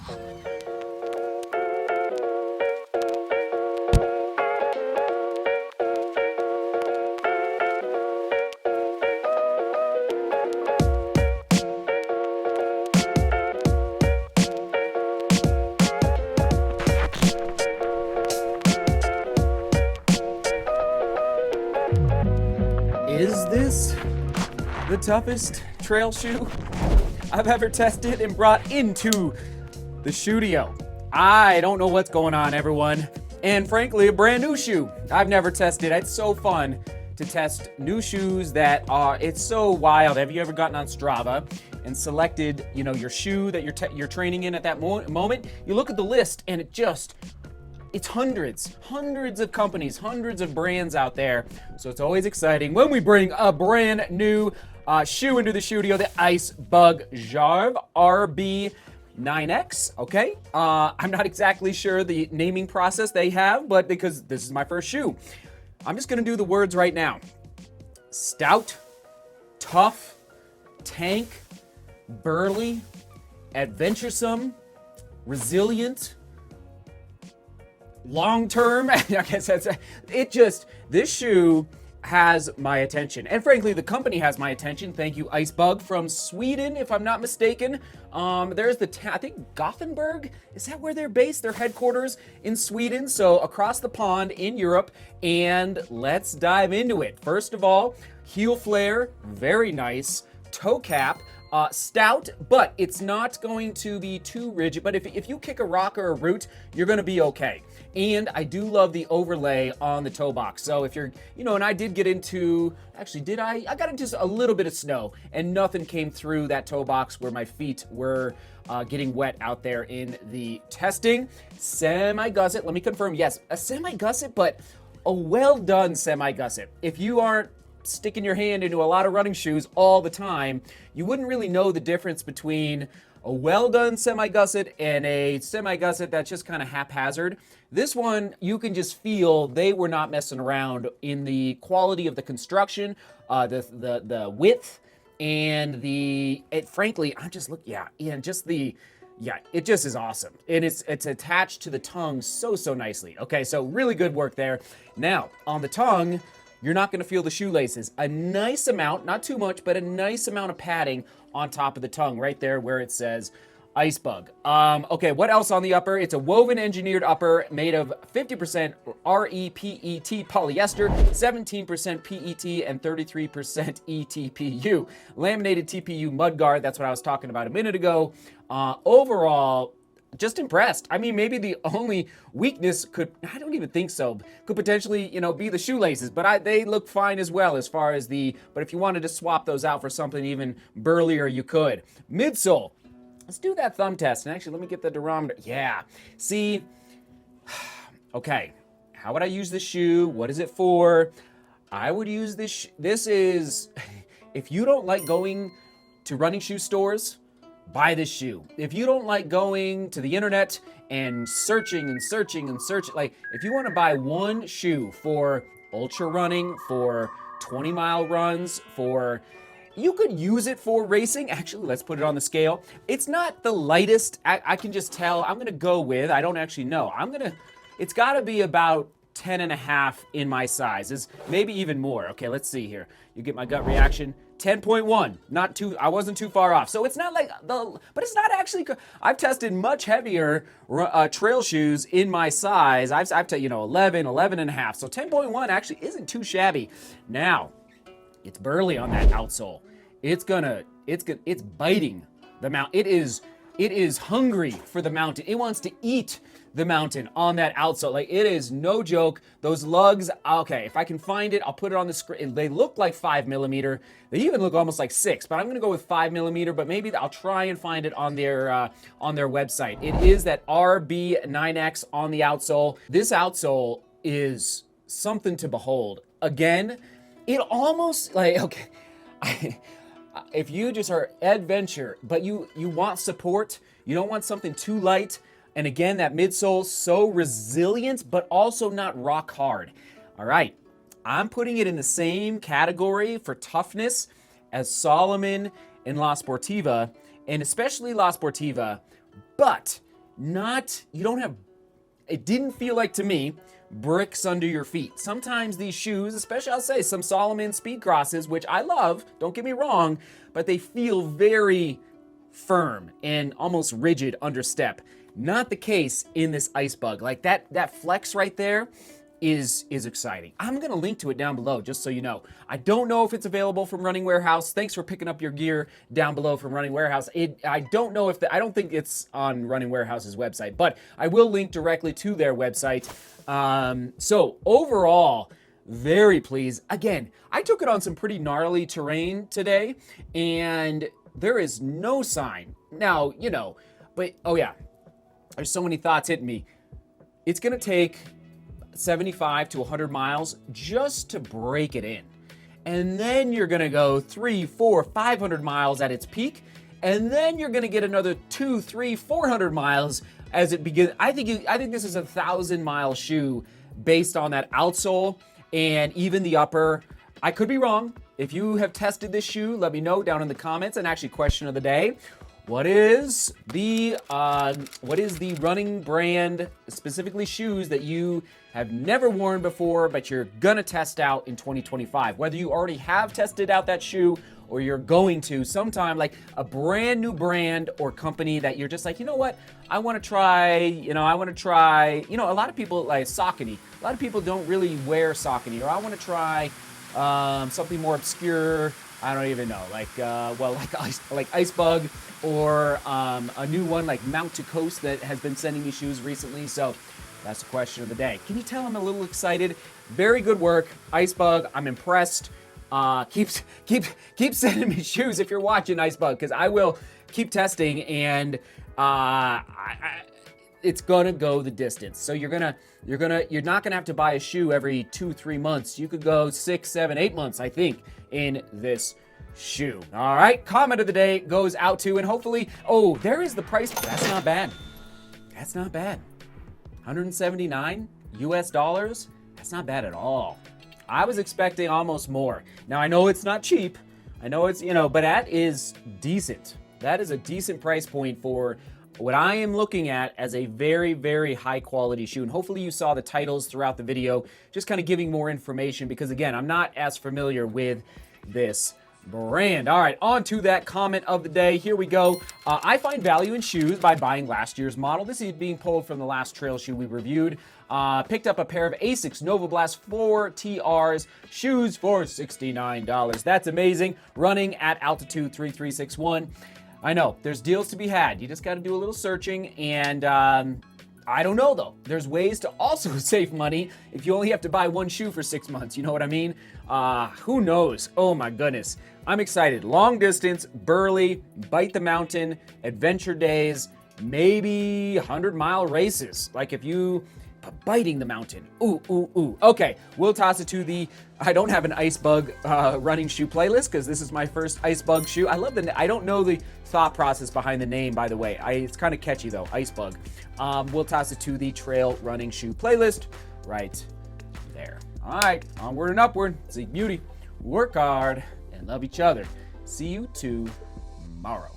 Is this the toughest trail shoe I've ever tested and brought into the studio? I don't know what's going on, everyone. And frankly, a brand new shoe I've never tested. It's so fun to test new shoes that are, it's so wild. Have you ever gotten on Strava and selected, your shoe that you're training in at that moment? You look at the list and it's hundreds of companies, hundreds of brands out there. So it's always exciting when we bring a brand new shoe into the studio, the Ice Bug Jarve RB9X, okay? I'm not exactly sure the naming process they have, but because this is my first shoe, I'm just gonna do the words right now. Stout, tough, tank, burly, adventuresome, resilient, long-term. I guess that's it. This shoe has my attention, and frankly the company has my attention. Thank you, Icebug from Sweden, if I'm not mistaken. There's I think Gothenburg, is that where they're based, their headquarters in Sweden, so across the pond in Europe. And let's dive into it. First of all, heel flare, very nice. Toe cap, stout, but it's not going to be too rigid. But if you kick a rock or a root, you're going to be okay. And I do love the overlay on the toe box. So if you're, and I did get into, I got into a little bit of snow and nothing came through that toe box where my feet were getting wet out there in the testing. Semi-gusset, let me confirm, yes, a semi-gusset, but a well-done semi-gusset. If you aren't sticking your hand into a lot of running shoes all the time, you wouldn't really know the difference between a well-done semi-gusset and a semi-gusset that's just kind of haphazard. This one, you can just feel they were not messing around in the quality of the construction, the width, and frankly, I'm just looking, it just is awesome. And it's attached to the tongue so nicely. Okay, so really good work there. Now, on the tongue, you're not gonna feel the shoelaces. A nice amount, not too much, but a nice amount of padding on top of the tongue, right there where it says Icebug. Okay, what else on the upper? It's a woven engineered upper made of 50% REPET polyester, 17% PET, and 33% ETPU. Laminated TPU mudguard, that's what I was talking about a minute ago. Overall, just impressed. I mean, maybe the only weakness could potentially, be the shoelaces, but they look fine as well as far as but if you wanted to swap those out for something even burlier, you could. Midsole. Let's do that thumb test. And actually, let me get the durometer. Yeah. See, okay. How would I use this shoe? What is it for? I would use this. This is, if you don't like going to running shoe stores, buy this shoe. If you don't like going to the internet and searching, like if you want to buy one shoe for ultra running, for 20-mile runs, you could use it for racing. Actually, let's put it on the scale. It's not the lightest. I can just tell. I'm going to go with, I don't actually know. It's got to be about 10.5 in my size. Is maybe even more. Okay, let's see here. You get my gut reaction. 10.1, not too, I wasn't too far off. So it's not like but it's not actually, I've tested much heavier trail shoes in my size. I've 11.5. So 10.1 actually isn't too shabby. Now, it's burly on that outsole. It's biting the mountain. It is hungry for the mountain. It wants to eat the mountain on that outsole. Like, it is no joke. Those lugs, okay, if I can find it, I'll put it on the screen. They look like 5mm. They even look almost like 6, but I'm gonna go with 5mm, but maybe I'll try and find it on their website. It is that RB9X on the outsole. This outsole is something to behold. Again, it almost, like, okay, if you just are adventure, but you want support, you don't want something too light, and again, that midsole, so resilient, but also not rock hard. All right, I'm putting it in the same category for toughness as Salomon and La Sportiva, and especially La Sportiva, but you don't have, it didn't feel like to me, bricks under your feet. Sometimes these shoes, especially I'll say some Salomon Speed Crosses, which I love, don't get me wrong, but they feel very firm and almost rigid under step. Not the case in this Ice Bug. Like that flex right there is exciting. I'm gonna link to it down below just so you know. I don't know if it's available from Running Warehouse. Thanks for picking up your gear down below from Running Warehouse. I don't know if I don't think it's on Running Warehouse's website, but I will link directly to their website. So overall, very pleased. Again, I took it on some pretty gnarly terrain today, and there is no sign. Now, you know, but oh yeah, there's so many thoughts hitting me. It's gonna take 75 to 100 miles just to break it in. And then you're gonna go 300, 400, 500 miles at its peak. And then you're gonna get another 200, 300, 400 miles as it begins. I think this is a 1,000-mile shoe based on that outsole and even the upper. I could be wrong. If you have tested this shoe, let me know down in the comments. And actually, question of the day: what is the running brand, specifically shoes that you have never worn before, but you're gonna test out in 2025? Whether you already have tested out that shoe or you're going to sometime, like a brand new brand or company that you're just like, you know what, I wanna try, a lot of people like Saucony. A lot of people don't really wear Saucony, or I wanna try something more obscure. I don't even know, like Ice Bug, or a new one like Mount to Coast that has been sending me shoes recently. So that's the question of the day. Can you tell I'm a little excited? Very good work, Ice Bug. I'm impressed. Keep sending me shoes if you're watching, Ice Bug, because I will keep testing, and it's gonna go the distance. So you're not gonna have to buy a shoe every 2-3 months. You could go 6, 7, 8 months, I think, in this shoe. All right, comment of the day goes out to, and hopefully, oh, there is the price. That's not bad. That's not bad. 179 US dollars. That's not bad at all. I was expecting almost more. Now I know it's not cheap. I know it's, but that is decent. That is a decent price point for what I am looking at as a very, very high quality shoe. And hopefully you saw the titles throughout the video, just kind of giving more information, because again, I'm not as familiar with this brand. All right, on to that comment of the day. Here we go. I find value in shoes by buying last year's model. This is being pulled from the last trail shoe we reviewed. Picked up a pair of Asics Nova Blast 4 TRs shoes for $69. That's amazing. Running at altitude 3361. I know there's deals to be had. You just got to do a little searching, and I don't know though. There's ways to also save money if you only have to buy one shoe for 6 months. You know what I mean? Who knows? Oh my goodness. I'm excited. Long distance, Burley, Bite the Mountain, adventure days, maybe 100-mile races. Like if you biting the mountain. Ooh. Okay, we'll toss it to the, I don't have an Ice Bug running shoe playlist because this is my first Ice Bug shoe. I love I don't know the thought process behind the name, by the way. It's kind of catchy though, Ice Bug. We'll toss it to the trail running shoe playlist right there. All right, onward and upward. Seek beauty, work hard, and love each other. See you tomorrow.